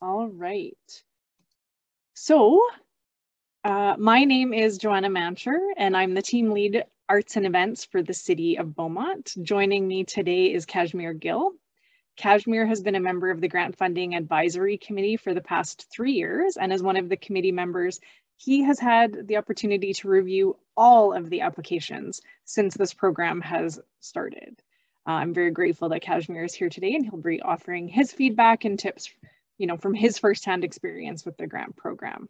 All right. So my name is Joanna Mancher, and I'm the team lead arts and events for the City of Beaumont. Joining me today is Kashmir Gill. Kashmir has been a member of the Grant Funding Advisory Committee for the past 3 years, and as one of the committee members, he has had the opportunity to review all of the applications since this program has started. I'm very grateful that Kashmir is here today, and he'll be offering his feedback and tips, from his firsthand experience with the grant program.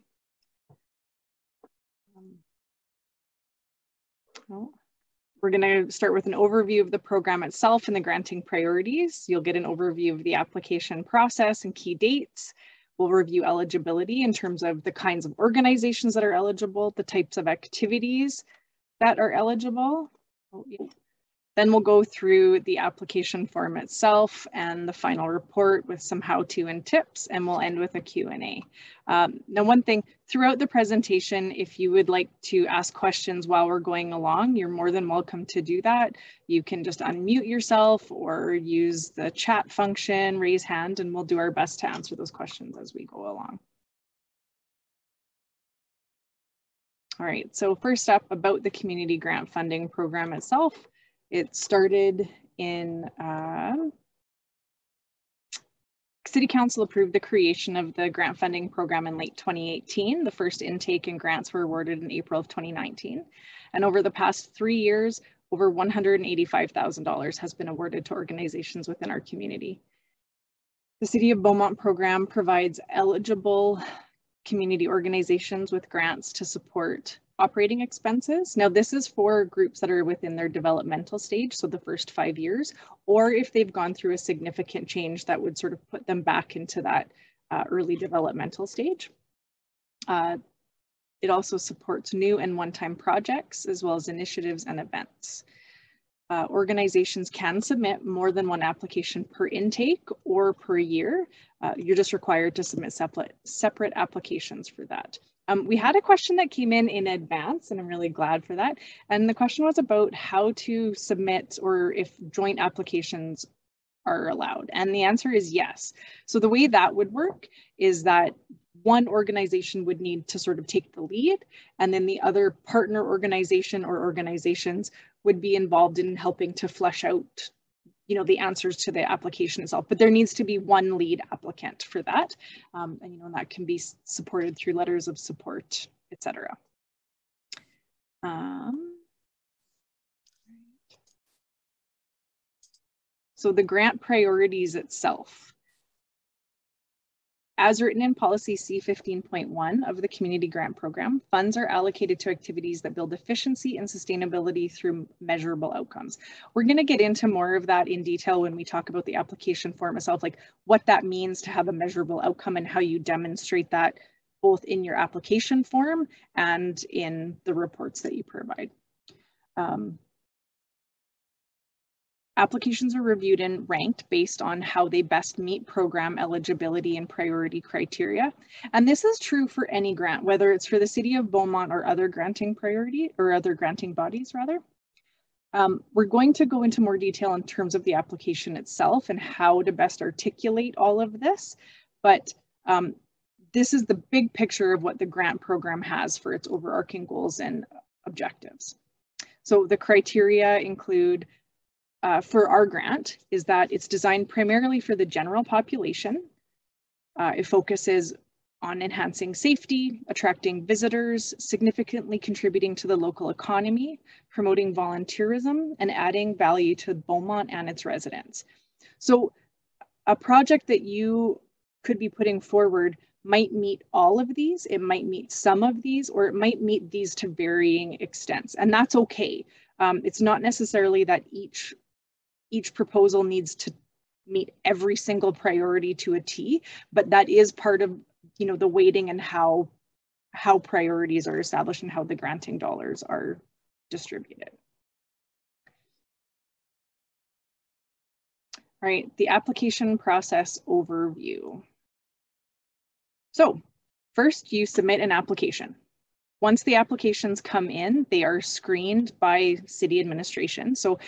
We're going to start with an overview of the program itself and the granting priorities. You'll get an overview of the application process and key dates. We'll review eligibility in terms of the kinds of organizations that are eligible, the types of activities that are eligible. Then we'll go through the application form itself and the final report with some how-to and tips, and we'll end with a Q&A. Now, one thing, throughout the presentation, if you would like to ask questions while we're going along, you're more than welcome to do that. You can just unmute yourself or use the chat function, raise hand, and we'll do our best to answer those questions as we go along. All right, so first up, about the community grant funding program itself. It started in, City Council approved the creation of the grant funding program in late 2018. The first intake and grants were awarded in April of 2019. And over the past 3 years, over $185,000 has been awarded to organizations within our community. The City of Beaumont program provides eligible community organizations with grants to support operating expenses. Now, this is for groups that are within their developmental stage, so the first 5 years, or if they've gone through a significant change that would sort of put them back into that early developmental stage. It also supports new and one-time projects, as well as initiatives and events. Organizations can submit more than one application per intake or per year. You're just required to submit separate applications for that. We had a question that came in advance, and I'm really glad for that. And the question was about how to submit or if joint applications are allowed. And the answer is yes. So the way that would work is that one organization would need to sort of take the lead, and then the other partner organization or organizations would be involved in helping to flesh out the answers to the application itself, but there needs to be one lead applicant for that. And that can be supported through letters of support, etc. So the grant priorities itself. As written in policy C15.1 of the community grant program, funds are allocated to activities that build efficiency and sustainability through measurable outcomes. We're going to get into more of that in detail when we talk about the application form itself, like what that means to have a measurable outcome and how you demonstrate that both in your application form and in the reports that you provide. Applications are reviewed and ranked based on how they best meet program eligibility and priority criteria. And this is true for any grant, whether it's for the City of Beaumont or other granting bodies rather. We're going to go into more detail in terms of the application itself and how to best articulate all of this. But this is the big picture of what the grant program has for its overarching goals and objectives. So the criteria include for our grant is that it's designed primarily for the general population. It focuses on enhancing safety, attracting visitors, significantly contributing to the local economy, promoting volunteerism, and adding value to Beaumont and its residents. So a project that you could be putting forward might meet all of these, it might meet some of these, or it might meet these to varying extents, and that's okay. It's not necessarily that each proposal needs to meet every single priority to a T, but that is part of the weighting and how priorities are established and how the granting dollars are distributed. All right, the application process overview. So first you submit an application. Once the applications come in, they are screened by city administration. So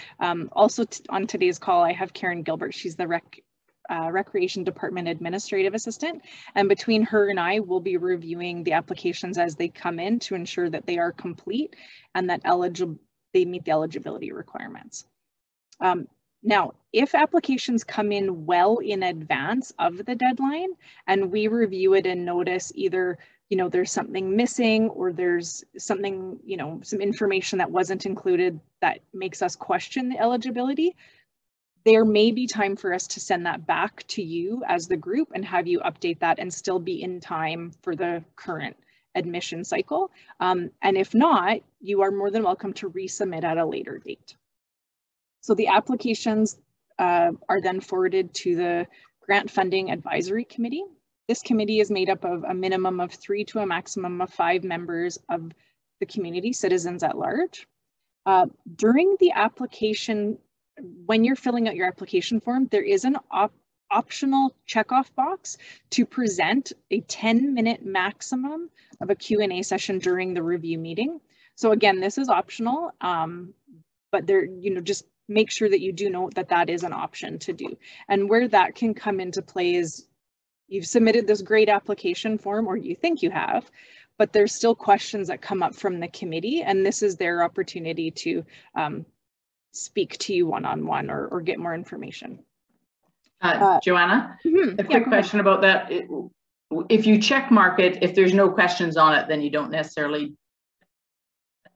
also on today's call, I have Karen Gilbert. She's the Recreation Department Administrative Assistant. And between her and I, we'll be reviewing the applications as they come in to ensure that they are complete and that they meet the eligibility requirements. Now, if applications come in well in advance of the deadline and we review it and notice either, there's something missing or there's something, some information that wasn't included that makes us question the eligibility, there may be time for us to send that back to you as the group and have you update that and still be in time for the current admission cycle. And if not, you are more than welcome to resubmit at a later date. So the applications are then forwarded to the Grant Funding Advisory Committee. This committee is made up of a minimum of 3 to a maximum of 5 members of the community, citizens at large. During the application, when you're filling out your application form, there is an optional checkoff box to present a 10-minute maximum of a Q&A session during the review meeting. So again, this is optional, but there, just make sure that you do note that that is an option to do. And where that can come into play is you've submitted this great application form, or you think you have, but there's still questions that come up from the committee, and this is their opportunity to speak to you one-on-one or get more information. Joanna, a quick question about that. If you check mark it, if there's no questions on it, then you don't necessarily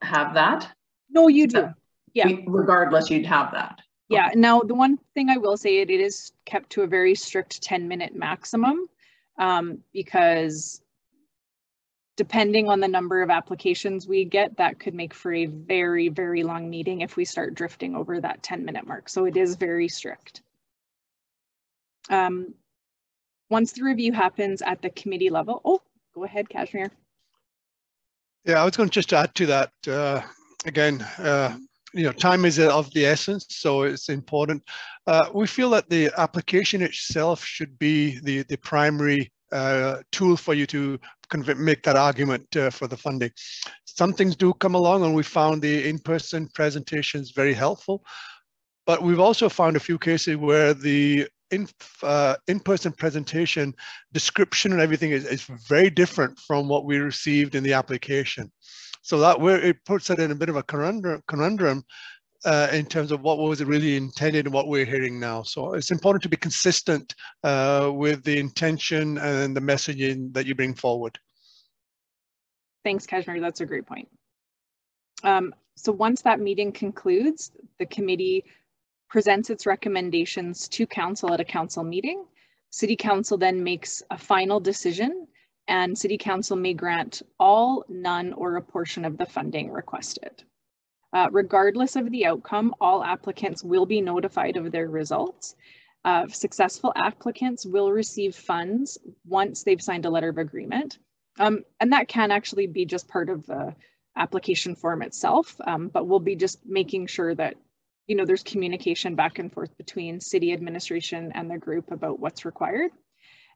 have that? No, you do. Yeah. Regardless, you'd have that. Yeah. Okay. Now, the one thing I will say, it is kept to a very strict 10-minute maximum because depending on the number of applications we get, that could make for a very, very long meeting if we start drifting over that 10-minute mark. So it is very strict. Once the review happens at the committee level, go ahead, Kashmir. Yeah, I was going to just add to that. Again, time is of the essence, so it's important. We feel that the application itself should be the primary tool for you to make that argument for the funding. Some things do come along, and we found the in-person presentations very helpful, but we've also found a few cases where the in-person presentation description and everything is very different from what we received in the application. So that it puts it in a bit of a conundrum in terms of what was really intended and what we're hearing now. So it's important to be consistent with the intention and the messaging that you bring forward. Thanks, Kashmir. That's a great point. So once that meeting concludes, the committee presents its recommendations to council at a council meeting. City Council then makes a final decision, and City Council may grant all, none, or a portion of the funding requested. Regardless of the outcome, all applicants will be notified of their results. Successful applicants will receive funds once they've signed a letter of agreement. And that can actually be just part of the application form itself, but we'll be just making sure that there's communication back and forth between city administration and the group about what's required.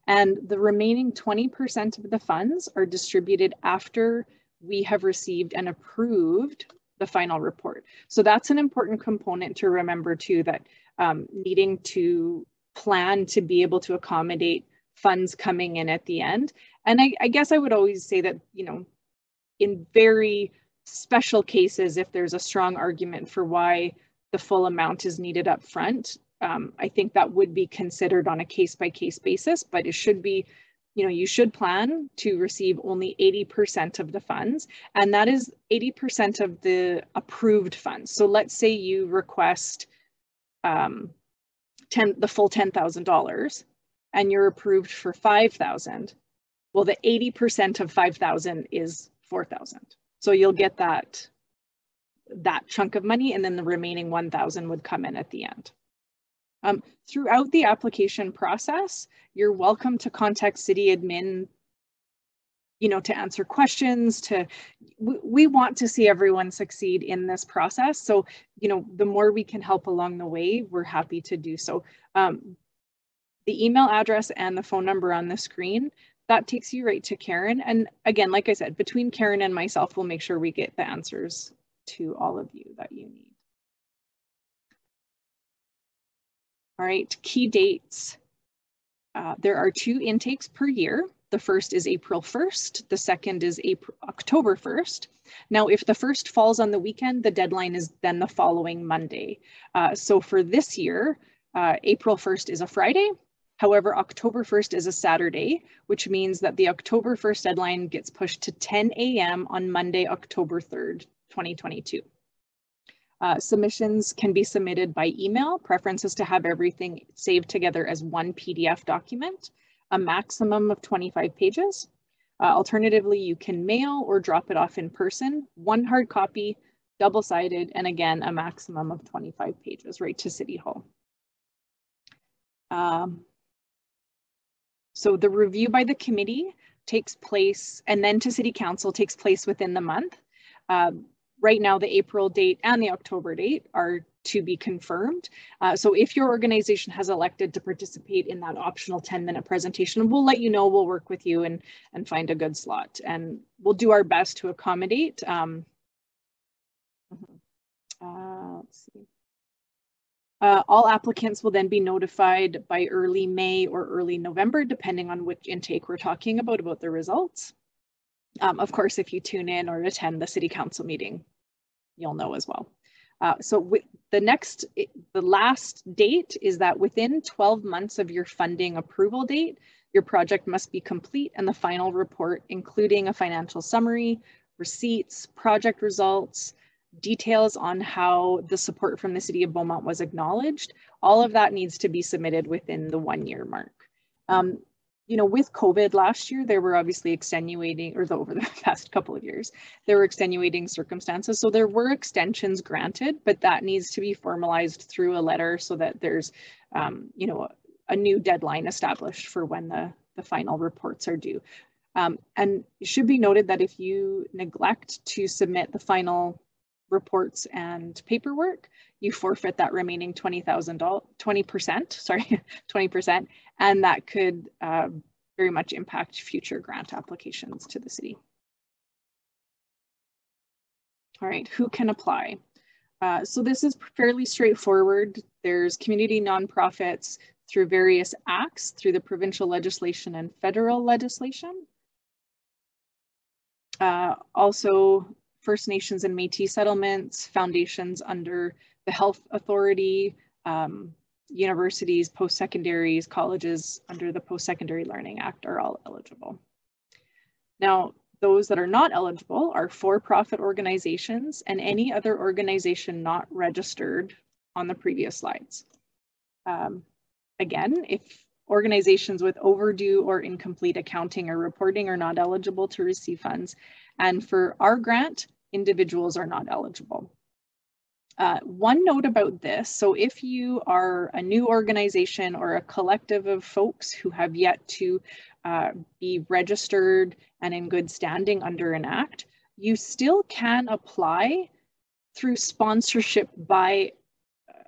And the remaining 20% of the funds are distributed after we have received and approved the final report. So that's an important component to remember too, that needing to plan to be able to accommodate funds coming in at the end. And I guess I would always say that, in very special cases, if there's a strong argument for why the full amount is needed up front, I think that would be considered on a case-by-case basis, but it should be, you should plan to receive only 80% of the funds, and that is 80% of the approved funds. So let's say you request the full $10,000 and you're approved for $5,000. Well, the 80% of $5,000 is $4,000. So you'll get that chunk of money, and then the remaining 1,000 would come in at the end. Throughout the application process, you're welcome to contact city admin, to answer questions. We want to see everyone succeed in this process. So, the more we can help along the way, we're happy to do so. The email address and the phone number on the screen, that takes you right to Karen. And again, like I said, between Karen and myself, we'll make sure we get the answers to all of you that you need. All right, key dates. There are 2 intakes per year. The first is April 1st. The second is October 1st. Now, if the first falls on the weekend, the deadline is then the following Monday. So for this year, April 1st is a Friday. However, October 1st is a Saturday, which means that the October 1st deadline gets pushed to 10 a.m. on Monday, October 3rd, 2022. Submissions can be submitted by email. Preference is to have everything saved together as one PDF document, a maximum of 25 pages. Alternatively, you can mail or drop it off in person, 1 hard copy, double-sided, and again, a maximum of 25 pages right to City Hall. So the review by the committee takes place, and then to City Council takes place within the month. Right now, the April date and the October date are to be confirmed. So if your organization has elected to participate in that optional 10-minute presentation, we'll let you know, we'll work with you and find a good slot. And we'll do our best to accommodate. Let's see. All applicants will then be notified by early May or early November, depending on which intake we're talking about the results. Of course, if you tune in or attend the City Council meeting, you'll know as well. So with the last date is that within 12 months of your funding approval date, your project must be complete and the final report, including a financial summary, receipts, project results, details on how the support from the City of Beaumont was acknowledged. All of that needs to be submitted within the 1-year mark. You know, with COVID last year, there were obviously extenuating, or over the past couple of years, there were extenuating circumstances. So there were extensions granted, but that needs to be formalized through a letter so that there's, you know, a new deadline established for when the final reports are due. And it should be noted that if you neglect to submit the final reports and paperwork, you forfeit that remaining $20%, and that could very much impact future grant applications to the city. All right, who can apply? So this is fairly straightforward. There's community nonprofits through various acts, through the provincial legislation and federal legislation. Also, First Nations and Métis settlements, foundations under the Health Authority, universities, post-secondaries, colleges under the Post-Secondary Learning Act are all eligible. Now, those that are not eligible are for-profit organizations and any other organization not registered on the previous slides. Again, if organizations with overdue or incomplete accounting or reporting are not eligible to receive funds, and for our grant, individuals are not eligible. One note about this, so if you are a new organization or a collective of folks who have yet to be registered and in good standing under an act, you still can apply through sponsorship by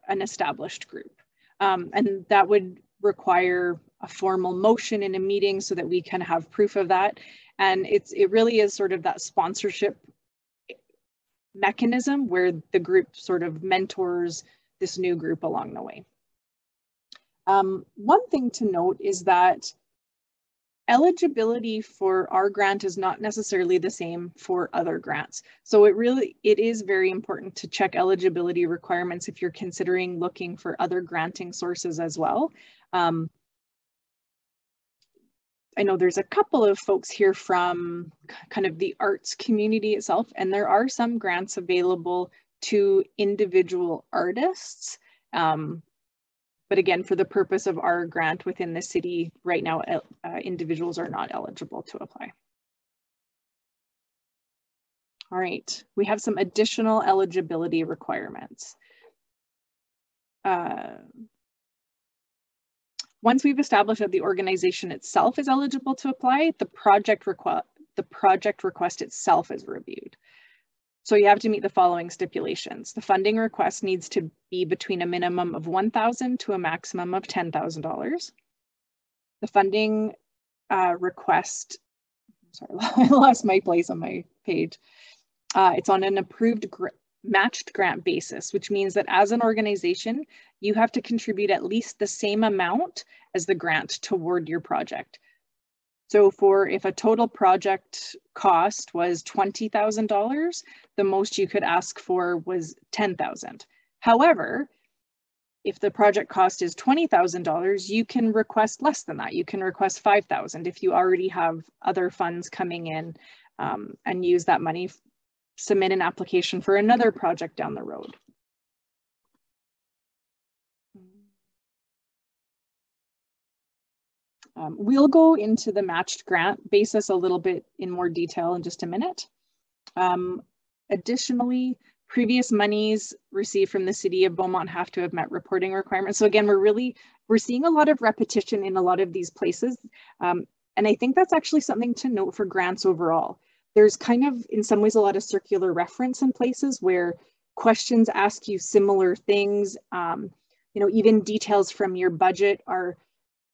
an established group. And that would require a formal motion in a meeting so that we can have proof of that. And it really is sort of that sponsorship mechanism where the group sort of mentors this new group along the way. One thing to note is that eligibility for our grant is not necessarily the same for other grants. So it is very important to check eligibility requirements if you're considering looking for other granting sources as well. I know there's a couple of folks here from kind of the arts community itself, and there are some grants available to individual artists. But again, for the purpose of our grant within the city right now, individuals are not eligible to apply. All right, we have some additional eligibility requirements. Once we've established that the organization itself is eligible to apply, the project request itself is reviewed. So you have to meet the following stipulations. The funding request needs to be between a minimum of $1,000 to a maximum of $10,000. The funding request, sorry, I lost my place on my page. It's on an approved matched grant basis, which means that as an organization, you have to contribute at least the same amount as the grant toward your project. So if a total project cost was $20,000, the most you could ask for was $10,000. However, if the project cost is $20,000, you can request less than that. You can request $5,000 if you already have other funds coming in, and use that money, submit an application for another project down the road. We'll go into the matched grant basis a little bit in more detail in just a minute. Additionally, previous monies received from the City of Beaumont have to have met reporting requirements. So again, we're seeing a lot of repetition in a lot of these places. And I think that's actually something to note for grants overall. There's kind of, in some ways, a lot of circular reference in places where questions ask you similar things. Even details from your budget are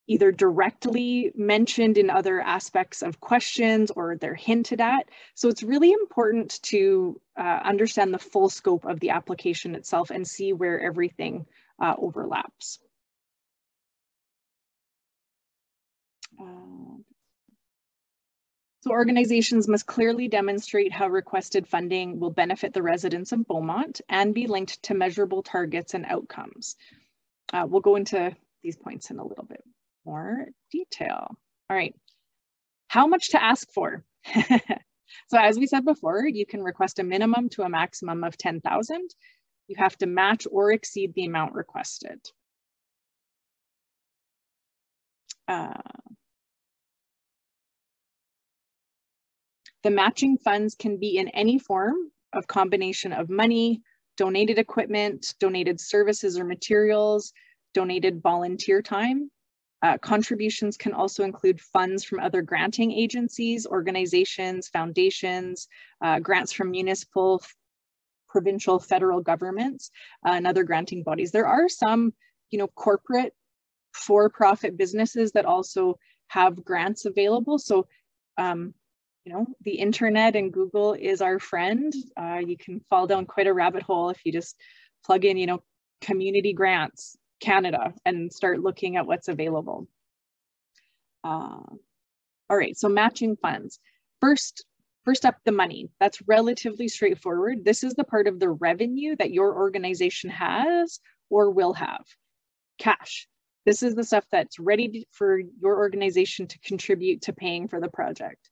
either directly mentioned in other aspects of questions or they're hinted at. So it's really important to understand the full scope of the application itself and see where everything overlaps. So organizations must clearly demonstrate how requested funding will benefit the residents of Beaumont and be linked to measurable targets and outcomes. We'll go into these points in a little bit more detail. All right, how much to ask for? So as we said before, you can request a minimum to a maximum of 10,000. You have to match or exceed the amount requested. The matching funds can be in any form of combination of money, donated equipment, donated services or materials, donated volunteer time. Contributions can also include funds from other granting agencies, organizations, foundations, grants from municipal, provincial, federal governments, and other granting bodies. There are some, corporate for-profit businesses that also have grants available. So, the internet and Google is our friend. You can fall down quite a rabbit hole if you just plug in, community grants Canada and start looking at what's available. All right, so matching funds. First up, the money. That's relatively straightforward. This is the part of the revenue that your organization has or will have. Cash. This is the stuff that's ready for your organization to contribute to paying for the project.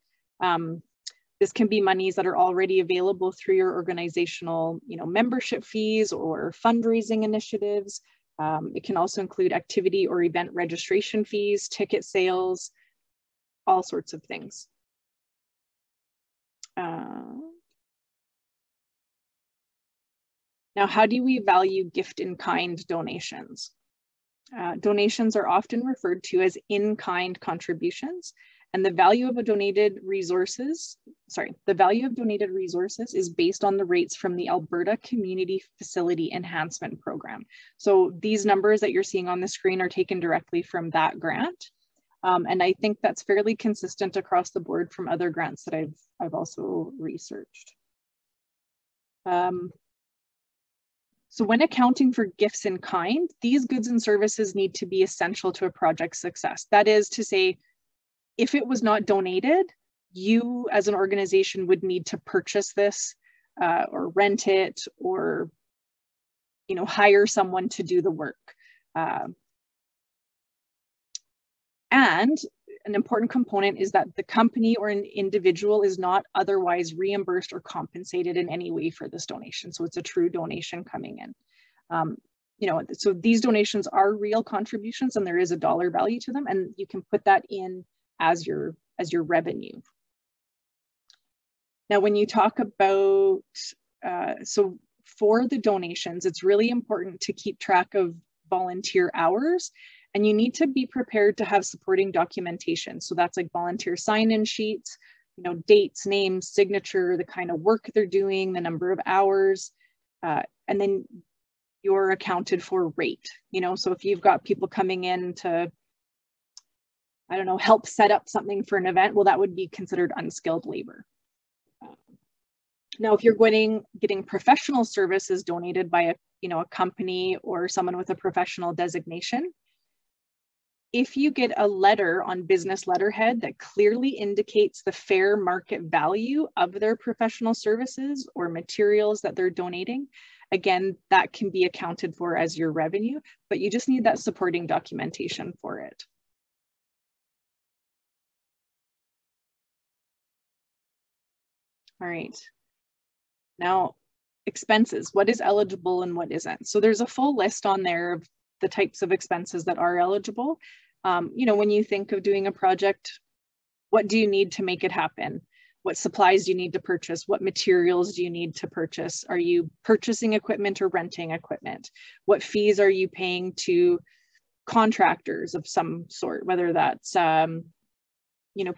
This can be monies that are already available through your organizational, membership fees or fundraising initiatives. It can also include activity or event registration fees, ticket sales, all sorts of things. Now, how do we value gift-in-kind donations? Donations are often referred to as in-kind contributions, and the value of donated resources is based on the rates from the Alberta Community Facility Enhancement Program. So these numbers that you're seeing on the screen are taken directly from that grant. And I think that's fairly consistent across the board from other grants that I've also researched. So when accounting for gifts in kind, these goods and services need to be essential to a project's success. That is to say, if it was not donated, you as an organization would need to purchase this or rent it or hire someone to do the work. And an important component is that the company or an individual is not otherwise reimbursed or compensated in any way for this donation. So it's a true donation coming in. So these donations are real contributions and there is a dollar value to them, and you can put that in as your revenue. Now, when you talk about, so for the donations, it's really important to keep track of volunteer hours, and you need to be prepared to have supporting documentation. So that's like volunteer sign-in sheets, dates, names, signature, the kind of work they're doing, the number of hours, and then you're accounted for rate. So if you've got people coming in to, I don't know, help set up something for an event, well, that would be considered unskilled labor. Now, if you're getting professional services donated by a company or someone with a professional designation, if you get a letter on business letterhead that clearly indicates the fair market value of their professional services or materials that they're donating, again, that can be accounted for as your revenue, but you just need that supporting documentation for it. All right. Now, expenses, what is eligible and what isn't? So there's a full list on there of the types of expenses that are eligible. When you think of doing a project, what do you need to make it happen? What supplies do you need to purchase? What materials do you need to purchase? Are you purchasing equipment or renting equipment? What fees are you paying to contractors of some sort, whether that's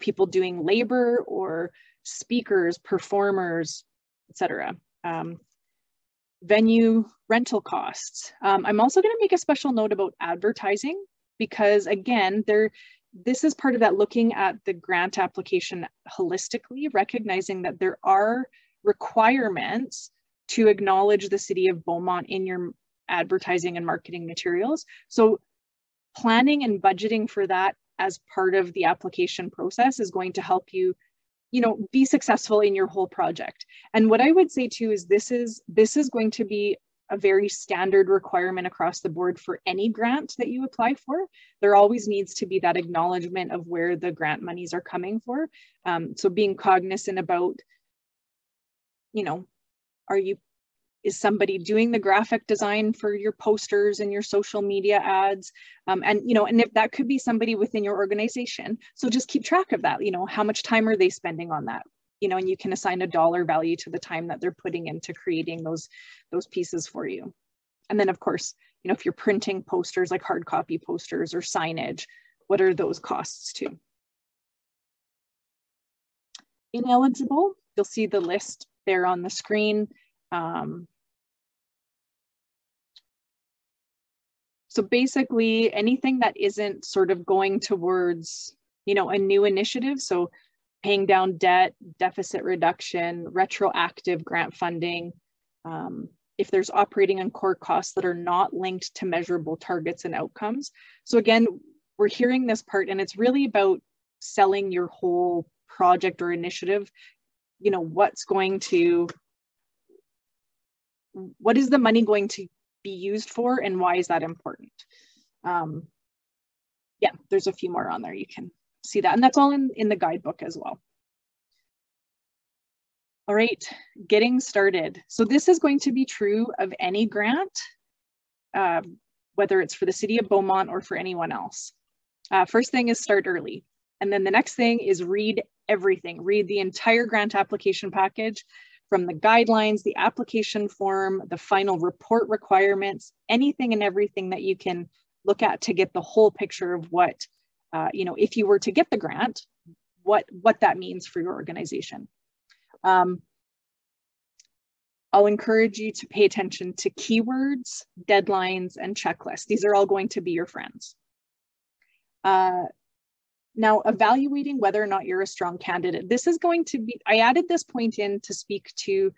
people doing labor or speakers, performers, etc. Venue rental costs. I'm also going to make a special note about advertising, because again, this is part of that looking at the grant application holistically, recognizing that there are requirements to acknowledge the City of Beaumont in your advertising and marketing materials. So planning and budgeting for that as part of the application process is going to help you be successful in your whole project. And what I would say too is this is going to be a very standard requirement across the board for any grant that you apply for. There always needs to be that acknowledgement of where the grant monies are coming for. So being cognizant about, is somebody doing the graphic design for your posters and your social media ads? And if that could be somebody within your organization, so just keep track of that. How much time are they spending on that? And you can assign a dollar value to the time that they're putting into creating those pieces for you. And then of course, if you're printing posters like hard copy posters or signage, what are those costs too? Ineligible, you'll see the list there on the screen. So basically anything that isn't sort of going towards, a new initiative. So paying down debt, deficit reduction, retroactive grant funding. If there's operating and core costs that are not linked to measurable targets and outcomes. So again, we're hearing this part and it's really about selling your whole project or initiative. What is the money going to be used for and why is that important? Yeah, there's a few more on there. You can see that. And that's all in the guidebook as well. All right, getting started. So this is going to be true of any grant, whether it's for the City of Beaumont or for anyone else. First thing is start early. And then the next thing is read everything. Read the entire grant application package, from the guidelines, the application form, the final report requirements, anything and everything that you can look at to get the whole picture of what, if you were to get the grant, what that means for your organization. I'll encourage you to pay attention to keywords, deadlines, and checklists. These are all going to be your friends. Now, evaluating whether or not you're a strong candidate. This is going to be, I added this point in to speak to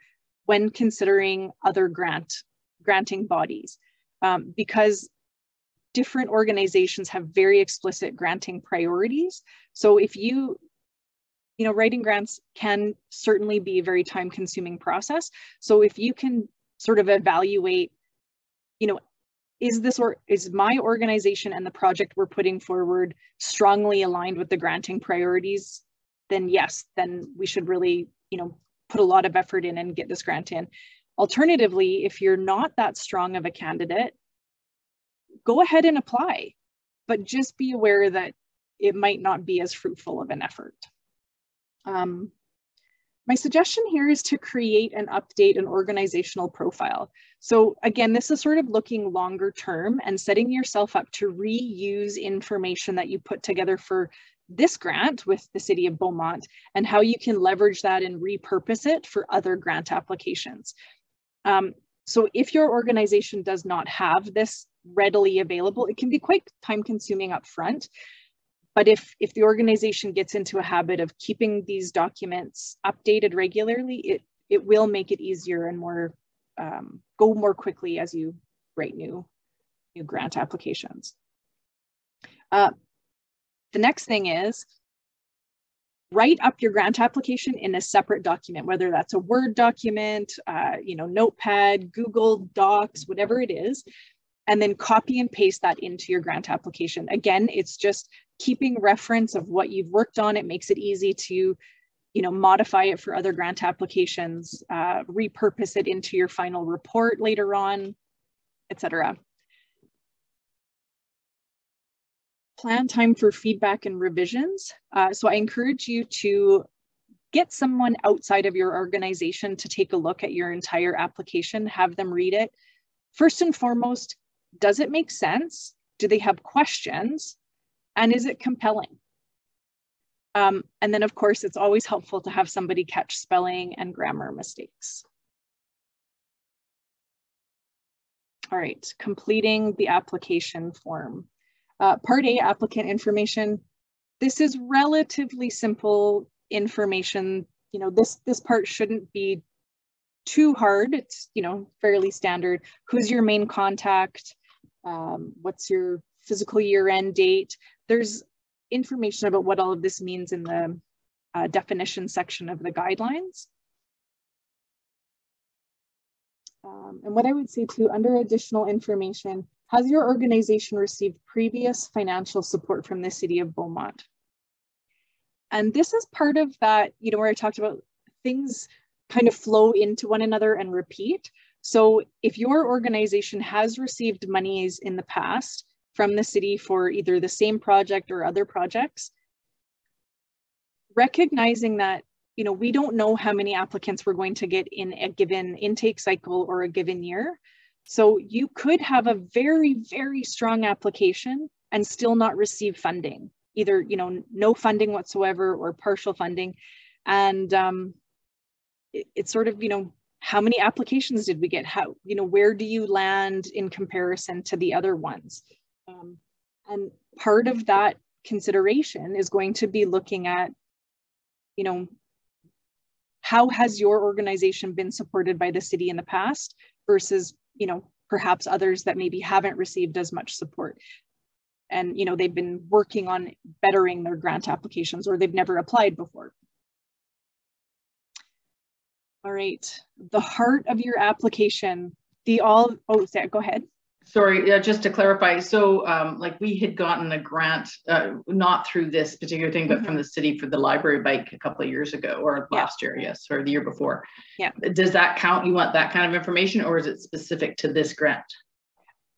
when considering other granting bodies, because different organizations have very explicit granting priorities. So if writing grants can certainly be a very time-consuming process. So if you can sort of evaluate, is my organization and the project we're putting forward strongly aligned with the granting priorities, then yes, then we should really, put a lot of effort in and get this grant in. Alternatively, if you're not that strong of a candidate, go ahead and apply, but just be aware that it might not be as fruitful of an effort. My suggestion here is to create and update an organizational profile. So again, this is sort of looking longer term and setting yourself up to reuse information that you put together for this grant with the City of Beaumont and how you can leverage that and repurpose it for other grant applications. So if your organization does not have this readily available, it can be quite time consuming up front. But if the organization gets into a habit of keeping these documents updated regularly, it will make it easier and more, go more quickly as you write new grant applications. The next thing is, write up your grant application in a separate document, whether that's a Word document, Notepad, Google Docs, whatever it is, and then copy and paste that into your grant application. Again, it's just keeping reference of what you've worked on. It makes it easy to, modify it for other grant applications, repurpose it into your final report later on, etc. Plan time for feedback and revisions. So I encourage you to get someone outside of your organization to take a look at your entire application, have them read it. First and foremost, does it make sense? Do they have questions? And is it compelling? And then of course, it's always helpful to have somebody catch spelling and grammar mistakes. All right, completing the application form. Part A, applicant information. This is relatively simple information. This part shouldn't be too hard. It's, fairly standard. Who's your main contact? What's your physical year-end date? There's information about what all of this means in the definition section of the guidelines. And what I would say too, under additional information, has your organization received previous financial support from the City of Beaumont? And this is part of that, where I talked about things kind of flow into one another and repeat. So if your organization has received monies in the past from the city for either the same project or other projects, recognizing that, we don't know how many applicants we're going to get in a given intake cycle or a given year. So you could have a very, very strong application and still not receive funding, either, no funding whatsoever or partial funding. And it's sort of, how many applications did we get? How, where do you land in comparison to the other ones? And part of that consideration is going to be looking at, how has your organization been supported by the city in the past versus, perhaps others that maybe haven't received as much support. And, they've been working on bettering their grant applications or they've never applied before. All right, the heart of your application, go ahead. Sorry, just to clarify. So like we had gotten a grant, not through this particular thing, but from the city for the library bike a couple of years ago, or last year, yes, or the year before. Yeah. Does that count? You want that kind of information, or is it specific to this grant?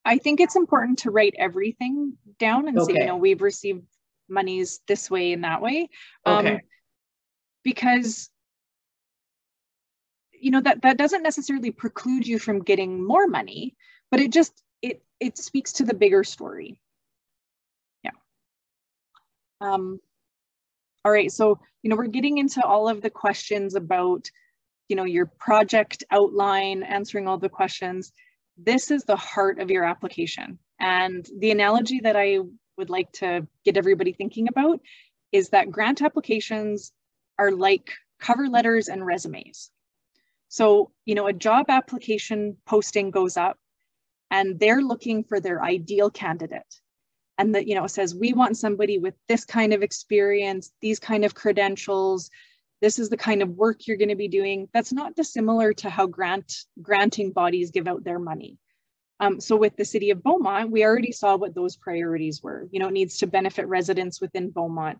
I think it's important to write everything down and say, we've received monies this way and that way. Because that doesn't necessarily preclude you from getting more money, but it speaks to the bigger story. Yeah. All right, so we're getting into all of the questions about your project outline, answering all the questions. This is the heart of your application. And the analogy that I would like to get everybody thinking about is that grant applications are like cover letters and resumes. So, a job application posting goes up and they're looking for their ideal candidate. And that, says, we want somebody with this kind of experience, these kind of credentials, this is the kind of work you're going to be doing. That's not dissimilar to how granting bodies give out their money. So with the City of Beaumont, we already saw what those priorities were. It needs to benefit residents within Beaumont.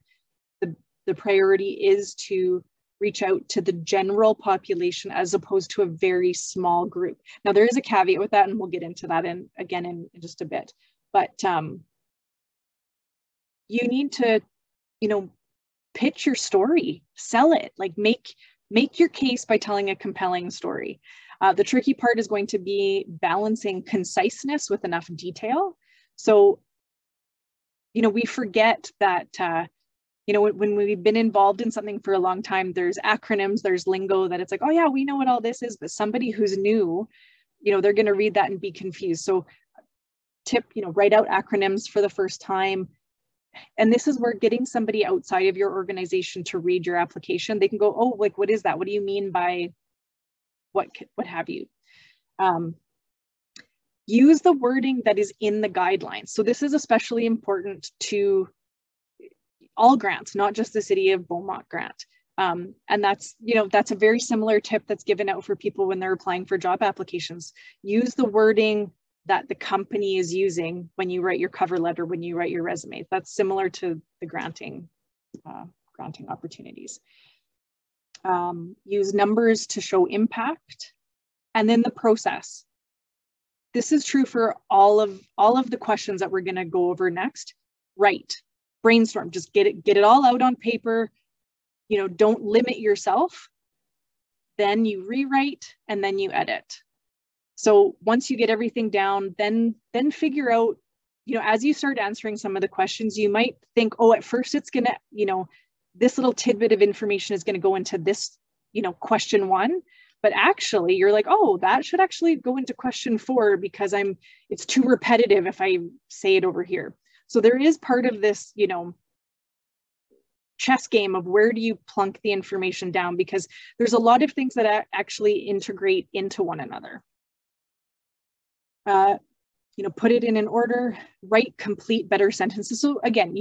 The priority is to reach out to the general population as opposed to a very small group. Now there is a caveat with that, and we'll get into that again in just a bit. But you need to, pitch your story, sell it, like make your case by telling a compelling story. The tricky part is going to be balancing conciseness with enough detail. So, we forget that, when we've been involved in something for a long time, there's acronyms, there's lingo that it's like, oh yeah, we know what all this is, but somebody who's new, they're going to read that and be confused. So tip, write out acronyms for the first time. And this is where getting somebody outside of your organization to read your application, they can go, oh, like, what is that? What do you mean by what have you. Use the wording that is in the guidelines. So this is especially important to all grants, not just the City of Beaumont grant. And that's, that's a very similar tip that's given out for people when they're applying for job applications. Use the wording that the company is using when you write your cover letter, when you write your resume. That's similar to the granting opportunities. Use numbers to show impact, and then the process. This is true for all of the questions that we're going to go over next. Write, brainstorm, just get it all out on paper. Don't limit yourself. Then you rewrite and then you edit. So once you get everything down, then figure out, as you start answering some of the questions, you might think, oh, at first it's gonna, this little tidbit of information is gonna go into this, question 1. But actually you're like, oh, that should actually go into question 4 because it's too repetitive if I say it over here. So there is part of this, chess game of where do you plunk the information down, because there's a lot of things that actually integrate into one another. Put it in an order, write complete, better sentences. So again,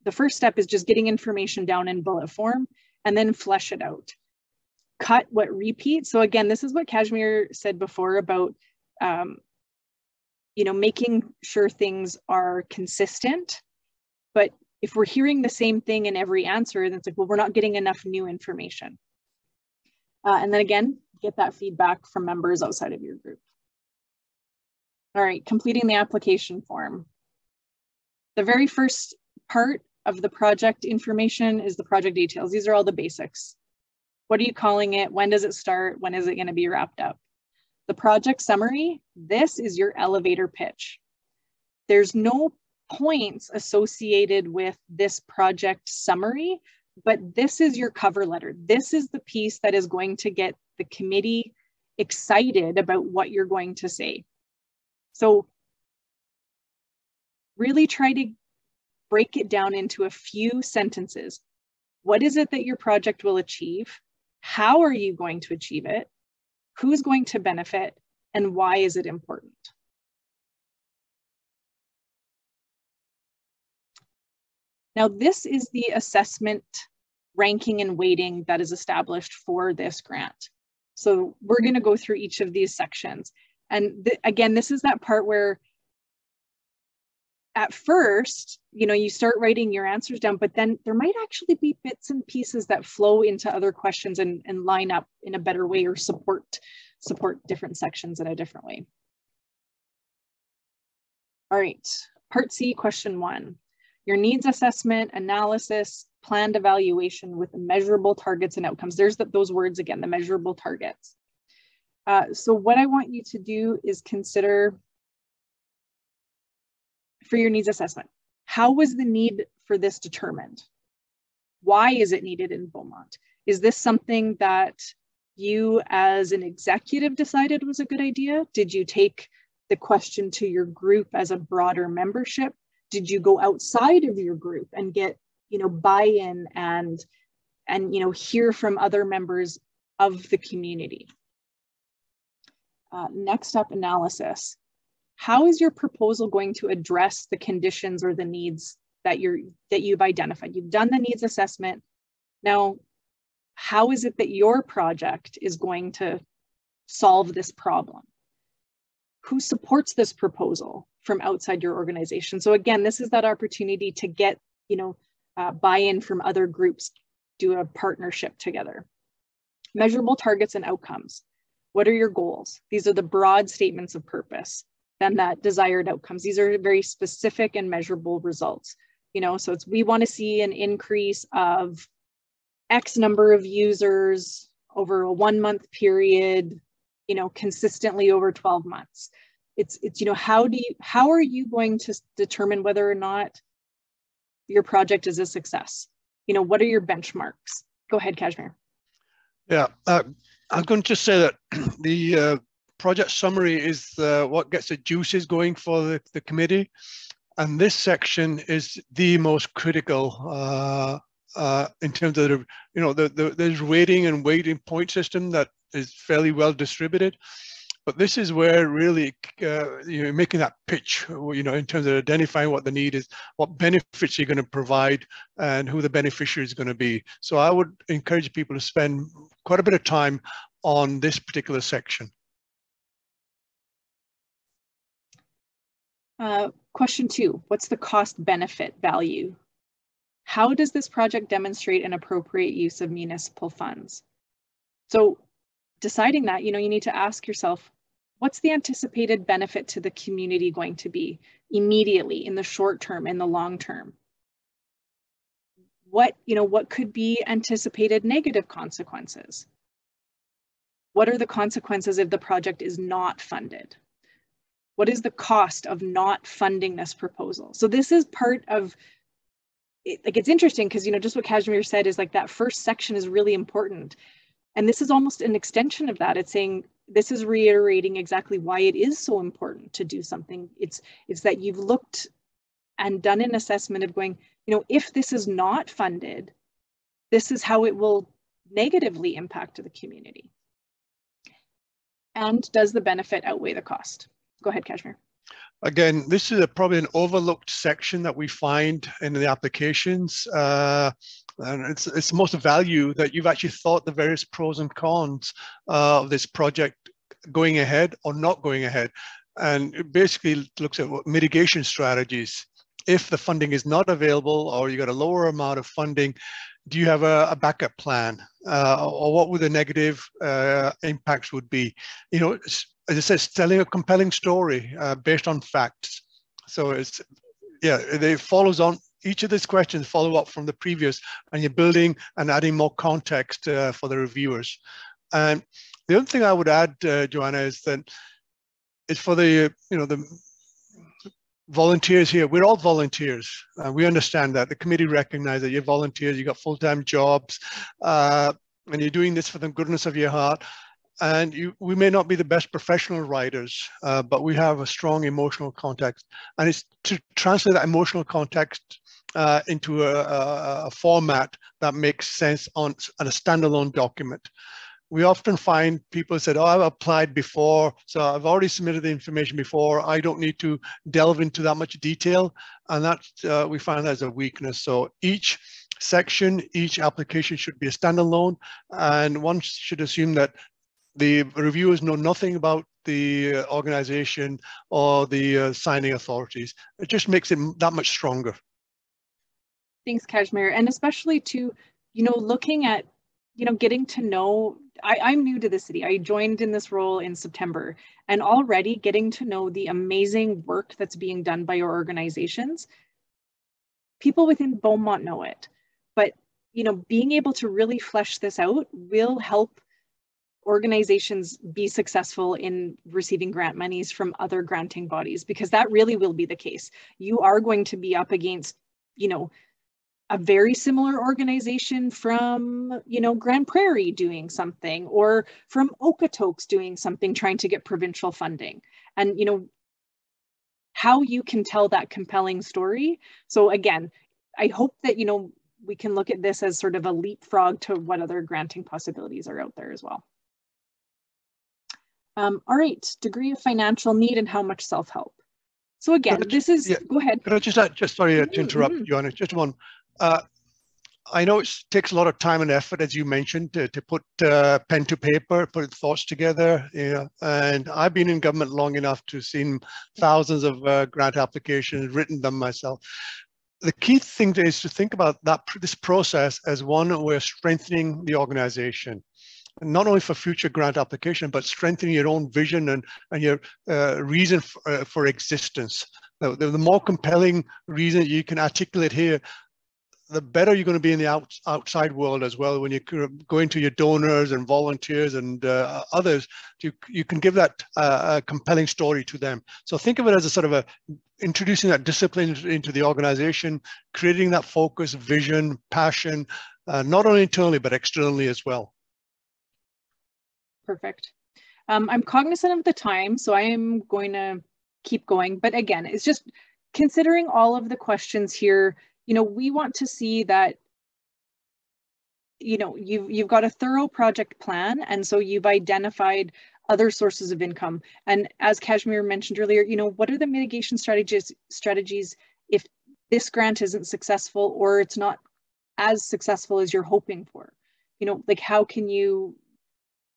the first step is just getting information down in bullet form and then flesh it out. Cut what repeats. So again, this is what Kashmir said before about, making sure things are consistent. But if we're hearing the same thing in every answer, then it's like, well, we're not getting enough new information. And then again, get that feedback from members outside of your group. All right, completing the application form. The very first part of the project information is the project details. These are all the basics. What are you calling it? When does it start? When is it going to be wrapped up? The project summary, this is your elevator pitch. There's no points associated with this project summary, but this is your cover letter. This is the piece that is going to get the committee excited about what you're going to say. So really try to break it down into a few sentences. What is it that your project will achieve? How are you going to achieve it? Who's going to benefit? And why is it important? Now, this is the assessment ranking and weighting that is established for this grant. So we're going to go through each of these sections. And again, this is that part where at first, you start writing your answers down, but then there might actually be bits and pieces that flow into other questions and line up in a better way or support different sections in a different way. All right, part C, question 1. Your needs assessment, analysis, planned evaluation with measurable targets and outcomes. There's those words again, the measurable targets. So what I want you to do is consider for your needs assessment, how was the need for this determined? Why is it needed in Beaumont? Is this something that you as an executive decided was a good idea? Did you take the question to your group as a broader membership? Did you go outside of your group and get, buy-in and hear from other members of the community? Next up, analysis. How is your proposal going to address the conditions or the needs that you've identified? You've done the needs assessment. Now, how is it that your project is going to solve this problem? Who supports this proposal from outside your organization? So again, this is that opportunity to get, buy-in from other groups, do a partnership together. Measurable targets and outcomes. What are your goals? These are the broad statements of purpose. Then that desired outcomes. These are very specific and measurable results. So we want to see an increase of X number of users over a 1-month period, consistently over 12 months. It's how are you going to determine whether or not your project is a success? What are your benchmarks? Go ahead, Kashmir. Yeah, I'm going to just say that the project summary is what gets the juices going for the committee. And this section is the most critical in terms of there's rating and weighting point system that is fairly well distributed. But this is where really, you're making that pitch, in terms of identifying what the need is, what benefits you're going to provide, and who the beneficiary is going to be. So I would encourage people to spend quite a bit of time on this particular section. Question 2, what's the cost benefit value? How does this project demonstrate an appropriate use of municipal funds? So deciding that, you need to ask yourself, what's the anticipated benefit to the community going to be immediately, in the short term, in the long term? What could be anticipated negative consequences? What are the consequences if the project is not funded? What is the cost of not funding this proposal? So this is part of it. Like, it's interesting because, just what Kashmir said is like that first section is really important. And this is almost an extension of that. It's saying, this is reiterating exactly why it is so important to do something. It's that you've looked and done an assessment of going, if this is not funded, this is how it will negatively impact the community. And does the benefit outweigh the cost? Go ahead, Kashmir. Again, this is probably an overlooked section that we find in the applications. And it's the most value that you've actually thought the various pros and cons of this project going ahead or not going ahead. And it basically looks at what mitigation strategies. If the funding is not available or you got a lower amount of funding, do you have a backup plan? Or what would the negative impacts would be? As I said, telling a compelling story based on facts. So it follows on. Each of these questions follow up from the previous, and you're building and adding more context for the reviewers. And the other thing I would add, Joanna, is that it's for the volunteers here. We're all volunteers. We understand that. The committee recognizes that you're volunteers. You got full-time jobs, and you're doing this for the goodness of your heart. And we may not be the best professional writers, but we have a strong emotional context. And it's to translate that emotional context into a format that makes sense on a standalone document. We often find people said, oh, I've applied before, so I've already submitted the information before. I don't need to delve into that much detail. And that we find that as a weakness. So each section, each application should be a standalone, and one should assume that the reviewers know nothing about the organization or the signing authorities. It just makes it that much stronger. Thanks, Kashmir. And especially to, looking at, getting to know, I'm new to the city. I joined in this role in September, and already getting to know the amazing work that's being done by your organizations. People within Beaumont know it, but, being able to really flesh this out will help organizations be successful in receiving grant monies from other granting bodies, because that really will be the case. You are going to be up against, a very similar organization from, Grand Prairie doing something, or from Okotoks doing something, trying to get provincial funding. And, how you can tell that compelling story. So again, I hope that, we can look at this as sort of a leapfrog to what other granting possibilities are out there as well. All right, degree of financial need and how much self-help. So again, this is, go ahead. Could I just sorry to interrupt, Joanna, just one. I know it takes a lot of time and effort, as you mentioned, to put pen to paper, put thoughts together. And I've been in government long enough to see thousands of grant applications, written them myself. The key thing is to think about this process as one where we're strengthening the organization. Not only for future grant application, but strengthening your own vision and your reason for existence. The more compelling reason you can articulate here, the better you're going to be in the outside world as well. When you go into your donors and volunteers and others, you can give that a compelling story to them. So think of it as a sort of introducing that discipline into the organization, creating that focus, vision, passion, not only internally, but externally as well. Perfect. I'm cognizant of the time, so I am going to keep going. But again, it's just considering all of the questions here, we want to see that you've got a thorough project plan, and so you've identified other sources of income. And as Kashmir mentioned earlier, what are the mitigation strategies if this grant isn't successful or it's not as successful as you're hoping for? Like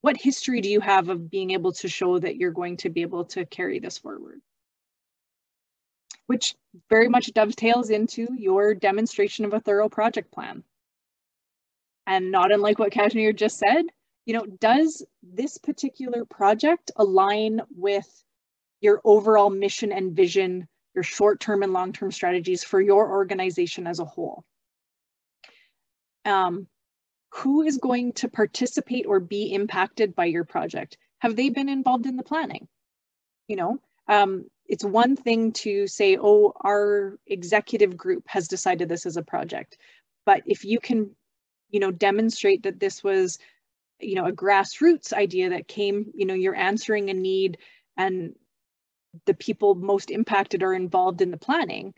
what history do you have of being able to show that you're going to be able to carry this forward? Which very much dovetails into your demonstration of a thorough project plan. And not unlike what Kashmir just said, does this particular project align with your overall mission and vision, your short-term and long-term strategies for your organization as a whole? Who is going to participate or be impacted by your project? Have they been involved in the planning? It's one thing to say, oh, our executive group has decided this as a project. But if you can, demonstrate that this was, a grassroots idea that came, you're answering a need and the people most impacted are involved in the planning,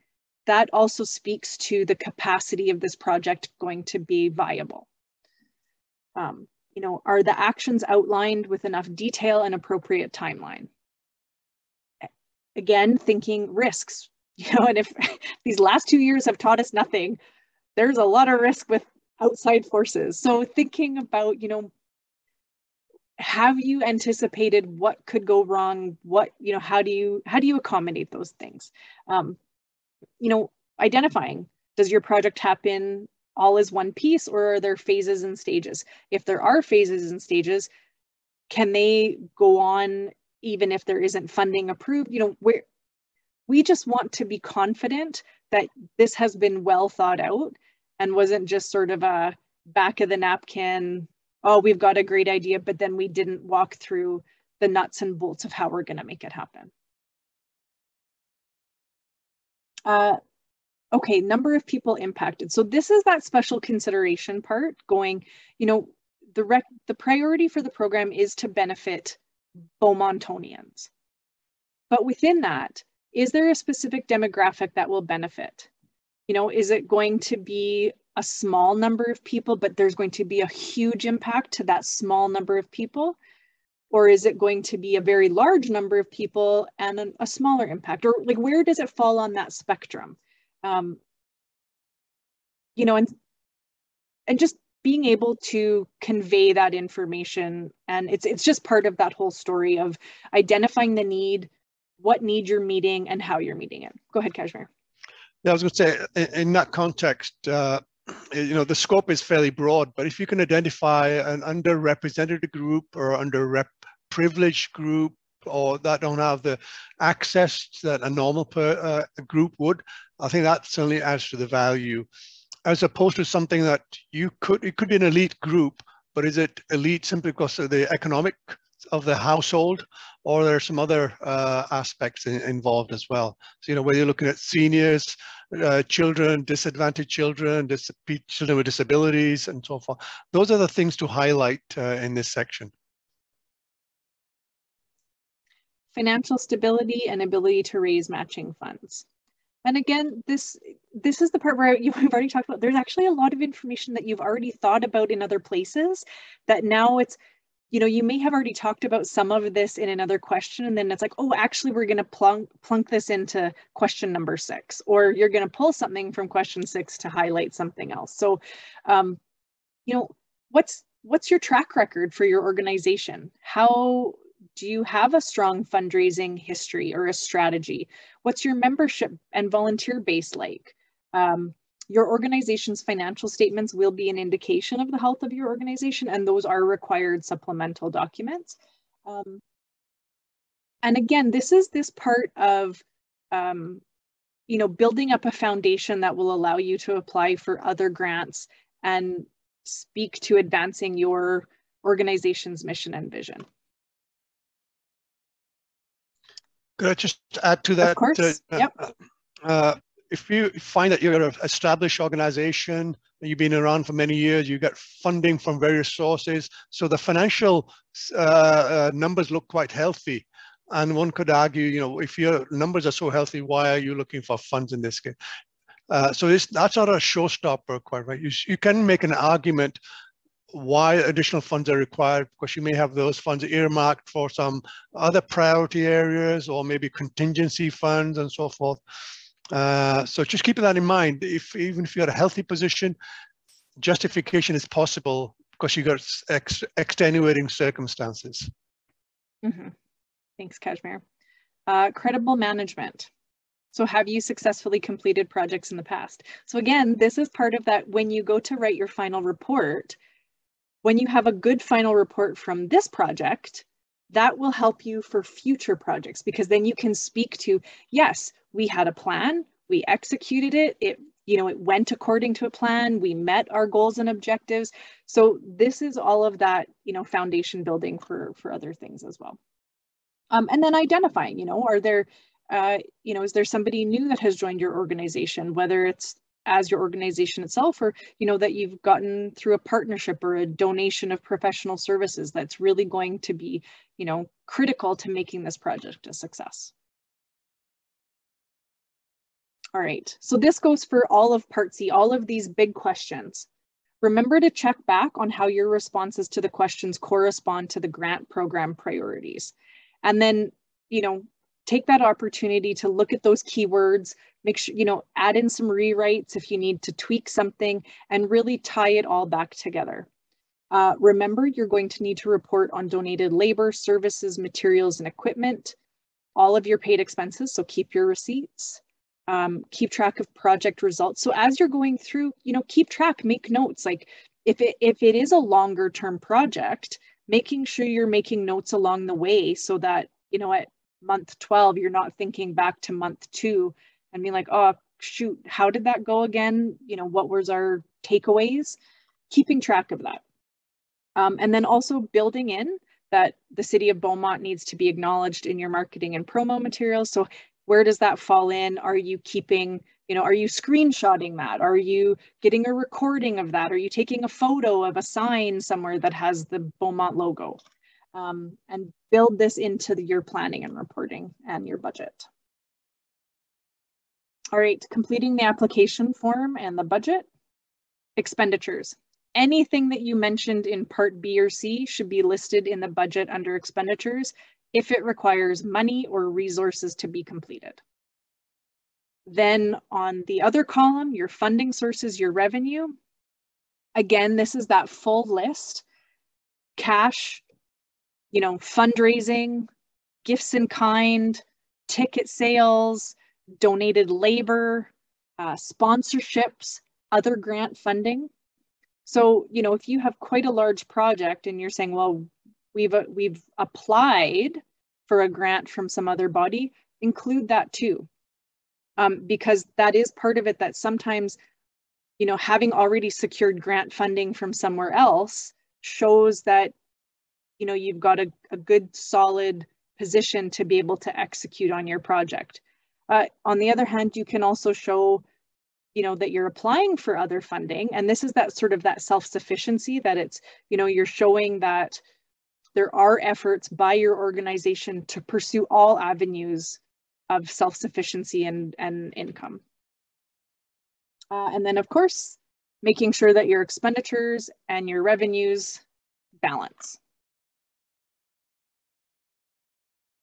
that also speaks to the capacity of this project going to be viable. Are the actions outlined with enough detail and appropriate timeline? Again, thinking risks, and if these last 2 years have taught us nothing, there's a lot of risk with outside forces. So thinking about, have you anticipated what could go wrong? What, how do you accommodate those things? Identifying, does your project happen all as one piece, or are there phases and stages? If there are phases and stages, can they go on even if there isn't funding approved? We just want to be confident that this has been well thought out and wasn't just sort of a back of the napkin, oh, we've got a great idea, but then we didn't walk through the nuts and bolts of how we're going to make it happen. Okay, number of people impacted. So this is that special consideration part going, the priority for the program is to benefit Beaumontonians. But within that, is there a specific demographic that will benefit? Is it going to be a small number of people, but there's going to be a huge impact to that small number of people? Or is it going to be a very large number of people and a smaller impact? Or like, where does it fall on that spectrum? And just being able to convey that information. And it's just part of that whole story of identifying the need, what need you're meeting, and how you're meeting it. Go ahead, Kashmir. Yeah, I was going to say, in that context, the scope is fairly broad, but if you can identify an underrepresented group or underprivileged group, or that don't have the access that a normal group would, I think that certainly adds to the value, as opposed to something that it could be an elite group, but is it elite simply because of the economic of the household, or there are some other aspects involved as well? So, whether you're looking at seniors, children, disadvantaged children, children with disabilities, and so forth. Those are the things to highlight in this section. Financial stability and ability to raise matching funds. And again, this is the part where we've already talked about, there's actually a lot of information that you've already thought about in other places that now it's, you may have already talked about some of this in another question, and then it's like, oh, actually, we're going to plunk this into question number 6, or you're going to pull something from question 6 to highlight something else. So, what's your track record for your organization? How do you have a strong fundraising history or a strategy? What's your membership and volunteer base like? Your organization's financial statements will be an indication of the health of your organization, and those are required supplemental documents. And again, this is this part of, building up a foundation that will allow you to apply for other grants and speak to advancing your organization's mission and vision. Could I just add to that? Of course, yep. If you find that you're an established organization, you've been around for many years, you get funding from various sources, so the financial numbers look quite healthy. And one could argue, if your numbers are so healthy, why are you looking for funds in this case? So that's not a showstopper, quite right. You can make an argument why additional funds are required, because you may have those funds earmarked for some other priority areas or maybe contingency funds and so forth. So just keeping that in mind, even if you're at a healthy position, justification is possible because you got extenuating circumstances. Mm-hmm. Thanks, Kashmir. Credible management. So have you successfully completed projects in the past? So again, this is part of that when you go to write your final report, when you have a good final report from this project, that will help you for future projects, because then you can speak to, yes, we had a plan, we executed it, it went according to a plan, we met our goals and objectives. So this is all of that, foundation building for other things as well. And then identifying, are there, is there somebody new that has joined your organization, whether it's as your organization itself, or, that you've gotten through a partnership or a donation of professional services that's really going to be, critical to making this project a success. All right, so this goes for all of Part C, all of these big questions. Remember to check back on how your responses to the questions correspond to the grant program priorities. And then, take that opportunity to look at those keywords, make sure, add in some rewrites if you need to tweak something, and really tie it all back together. Remember, you're going to need to report on donated labor, services, materials, and equipment, all of your paid expenses, so keep your receipts. Keep track of project results. So as you're going through, keep track, make notes. Like if it is a longer term project, making sure you're making notes along the way so that, at month 12, you're not thinking back to month 2 and being like, oh, shoot, how did that go again? What was our takeaways? Keeping track of that. And then also building in that the city of Beaumont needs to be acknowledged in your marketing and promo materials. So where does that fall in? Are you keeping, are you screenshotting that? Are you getting a recording of that? Are you taking a photo of a sign somewhere that has the Beaumont logo? And build this into your planning and reporting and your budget. All right, completing the application form and the budget. Expenditures. Anything that you mentioned in Part B or C should be listed in the budget under expenditures if it requires money or resources to be completed. Then on the other column, your funding sources, your revenue. Again, this is that full list. Cash, fundraising, gifts in kind, ticket sales, donated labor, sponsorships, other grant funding. So, if you have quite a large project and you're saying, well, we've applied for a grant from some other body, include that too. Because that is part of it, that sometimes, having already secured grant funding from somewhere else shows that, you've got a good solid position to be able to execute on your project. On the other hand, you can also show, that you're applying for other funding. And this is that sort of that self-sufficiency, that it's, you're showing that there are efforts by your organization to pursue all avenues of self-sufficiency and income. And then of course, making sure that your expenditures and your revenues balance.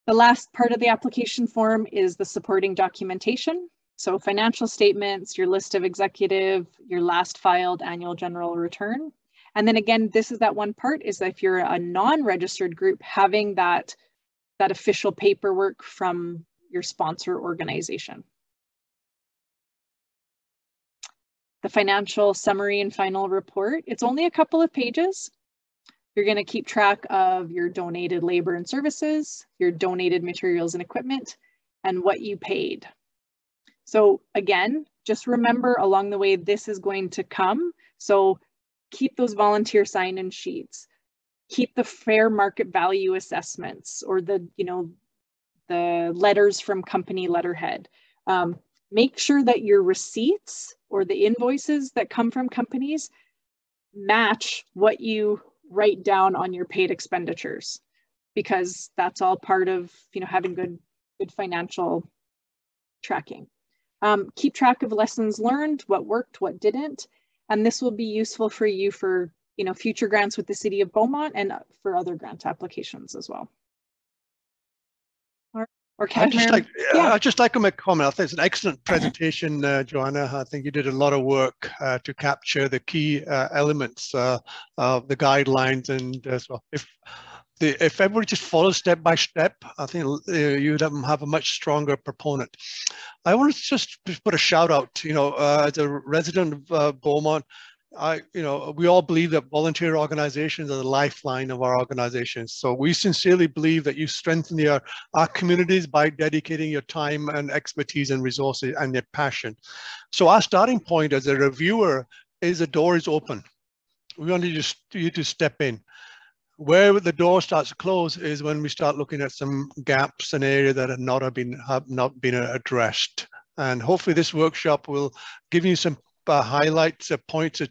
The last part of the application form is the supporting documentation. So financial statements, your list of executive, your last filed annual general return. And then again, this is that one part, is that if you're a non-registered group, having that official paperwork from your sponsor organization. The financial summary and final report, it's only a couple of pages. You're going to keep track of your donated labor and services, your donated materials and equipment, and what you paid. So again, just remember along the way, this is going to come. So keep those volunteer sign-in sheets, keep the fair market value assessments, or the letters from company letterhead. Make sure that your receipts or the invoices that come from companies match what you write down on your paid expenditures, because that's all part of having good financial tracking. Keep track of lessons learned, what worked, what didn't, and this will be useful for you for future grants with the City of Beaumont and for other grant applications as well. Or I'd just like to make a comment. I think it's an excellent presentation, Joanna. I think you did a lot of work to capture the key elements of the guidelines, and as well, if everybody just follows step by step, I think you'd have a much stronger proponent. I want to just put a shout out. As a resident of Beaumont, we all believe that volunteer organizations are the lifeline of our organizations. So we sincerely believe that you strengthen our communities by dedicating your time and expertise and resources and your passion. So our starting point as a reviewer is the door is open. We want you to step in. Where the door starts to close is when we start looking at some gaps and areas that have not been addressed. And hopefully this workshop will give you some highlights, points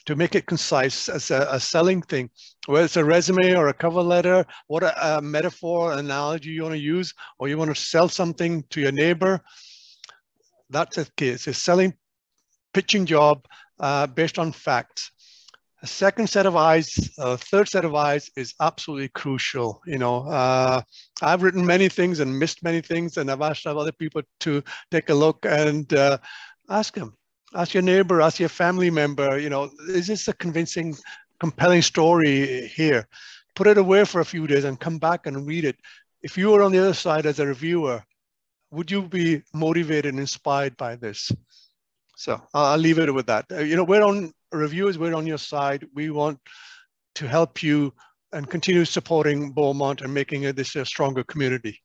to make it concise as a selling thing, whether it's a resume or a cover letter, what a metaphor, analogy you want to use, or you want to sell something to your neighbor. That's the case. It's a pitching job based on facts. A second set of eyes, a third set of eyes is absolutely crucial. I've written many things and missed many things, and I've asked other people to take a look and ask them. Ask your neighbor, ask your family member, is this a convincing, compelling story here? Put it away for a few days and come back and read it. If you were on the other side as a reviewer, would you be motivated and inspired by this? So I'll leave it with that. Reviewers, we're on your side. We want to help you and continue supporting Beaumont and making this a stronger community.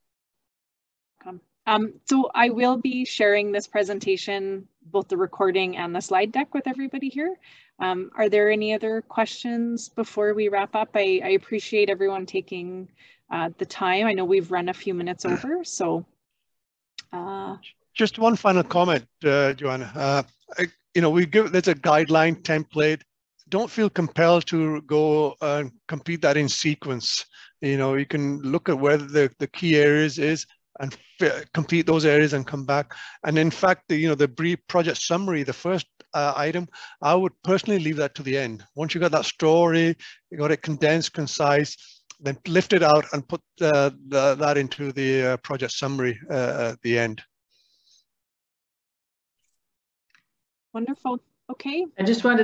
So I will be sharing this presentation, both the recording and the slide deck, with everybody here. Are there any other questions before we wrap up? I appreciate everyone taking the time. I know we've run a few minutes over, so. Just one final comment, Joanna. There's a guideline template. Don't feel compelled to go and complete that in sequence. You can look at where the key areas is and complete those areas and come back. And in fact, the brief project summary, the first item, I would personally leave that to the end. Once you got that story, you got it condensed, concise, then lift it out and put that into the project summary at the end. Wonderful. Okay. I just wanted